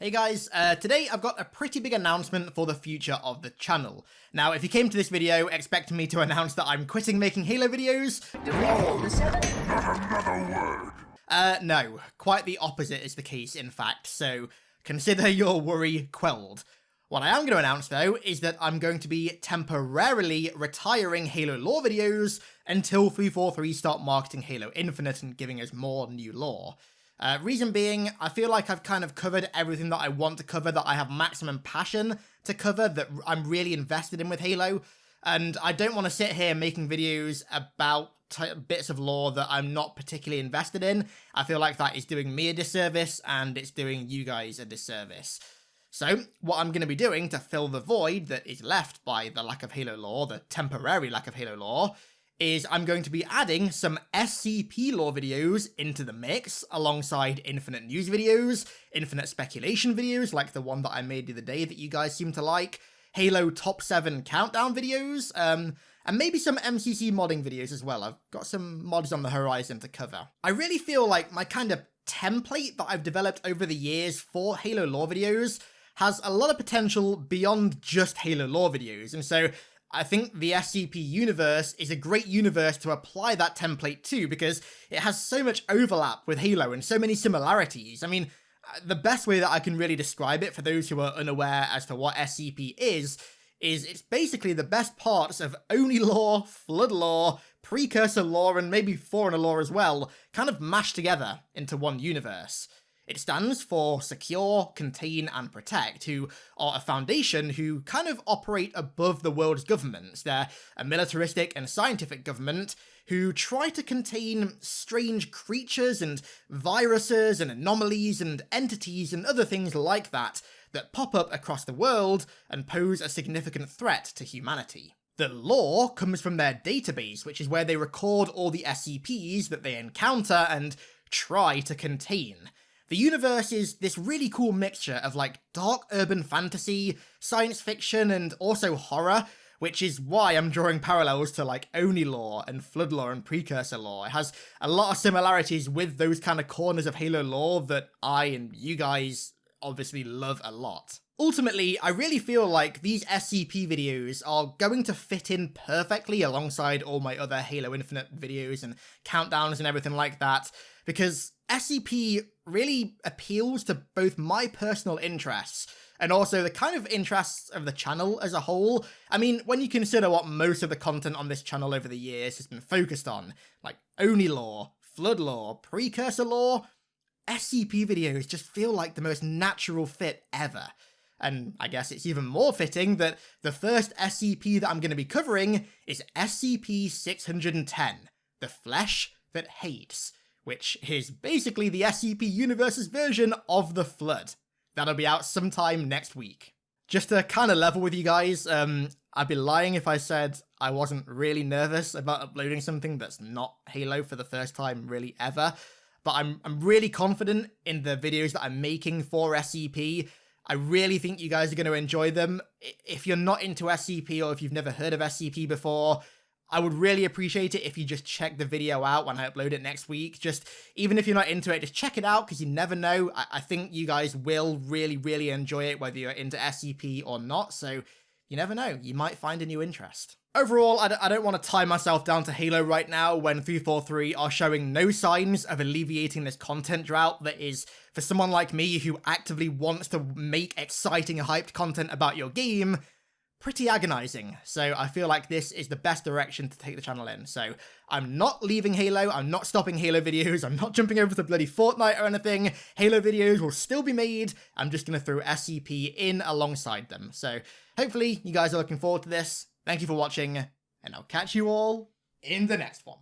Hey guys, today I've got a pretty big announcement for the future of the channel. Now, if you came to this video expecting me to announce that I'm quitting making Halo videos... no, quite the opposite is the case in fact, so consider your worry quelled. What I am going to announce though is that I'm going to be temporarily retiring Halo lore videos until 343 start marketing Halo Infinite and giving us more new lore. Reason being, I feel like I've kind of covered everything that I want to cover, that I have maximum passion to cover, that I'm really invested in with Halo, and I don't want to sit here making videos about bits of lore that I'm not particularly invested in. I feel like that is doing me a disservice, and it's doing you guys a disservice. So, what I'm going to be doing to fill the void that is left by the lack of Halo lore, the temporary lack of Halo lore, is I'm going to be adding some SCP lore videos into the mix, alongside Infinite news videos, Infinite speculation videos, like the one that I made the other day that you guys seem to like, Halo Top 7 countdown videos, and maybe some MCC modding videos as well. I've got some mods on the horizon to cover. I really feel like my kind of template that I've developed over the years for Halo lore videos has a lot of potential beyond just Halo lore videos, and so I think the SCP Universe is a great universe to apply that template to, because it has so much overlap with Halo and so many similarities. I mean, the best way that I can really describe it for those who are unaware as to what SCP is it's basically the best parts of Oni lore, Flood lore, Precursor lore, and maybe Forerunner lore as well, kind of mashed together into one universe. It stands for Secure, Contain, and Protect, who are a foundation who kind of operate above the world's governments. They're a militaristic and scientific government who try to contain strange creatures and viruses and anomalies and entities and other things like that pop up across the world and pose a significant threat to humanity. The lore comes from their database, which is where they record all the SCPs that they encounter and try to contain. The universe is this really cool mixture of like dark urban fantasy, science fiction, and also horror, which is why I'm drawing parallels to like Oni lore and Flood lore and Precursor lore. It has a lot of similarities with those kind of corners of Halo lore that I and you guys obviously love a lot. Ultimately, I really feel like these SCP videos are going to fit in perfectly alongside all my other Halo Infinite videos and countdowns and everything like that, because SCP really appeals to both my personal interests and also the kind of interests of the channel as a whole. I mean, when you consider what most of the content on this channel over the years has been focused on, like Oni lore, Flood lore, Precursor lore, SCP videos just feel like the most natural fit ever. And I guess it's even more fitting that the first SCP that I'm going to be covering is SCP-610, The Flesh That Hates, which is basically the SCP Universe's version of the Flood. That'll be out sometime next week. Just to kind of level with you guys, I'd be lying if I said I wasn't really nervous about uploading something that's not Halo for the first time really ever, but I'm really confident in the videos that I'm making for SCP. I really think you guys are going to enjoy them. If you're not into SCP or if you've never heard of SCP before, I would really appreciate it if you just check the video out when I upload it next week. Just, even if you're not into it, just check it out, because you never know. I think you guys will really enjoy it, whether you're into SCP or not, so you never know. You might find a new interest. Overall, I don't want to tie myself down to Halo right now when 343 are showing no signs of alleviating this content drought that is, for someone like me who actively wants to make exciting, hyped content about your game, pretty agonizing. So I feel like this is the best direction to take the channel in. So I'm not leaving Halo, I'm not stopping Halo videos, I'm not jumping over to bloody Fortnite or anything. Halo videos will still be made, I'm just going to throw SCP in alongside them. So hopefully you guys are looking forward to this. Thank you for watching, and I'll catch you all in the next one.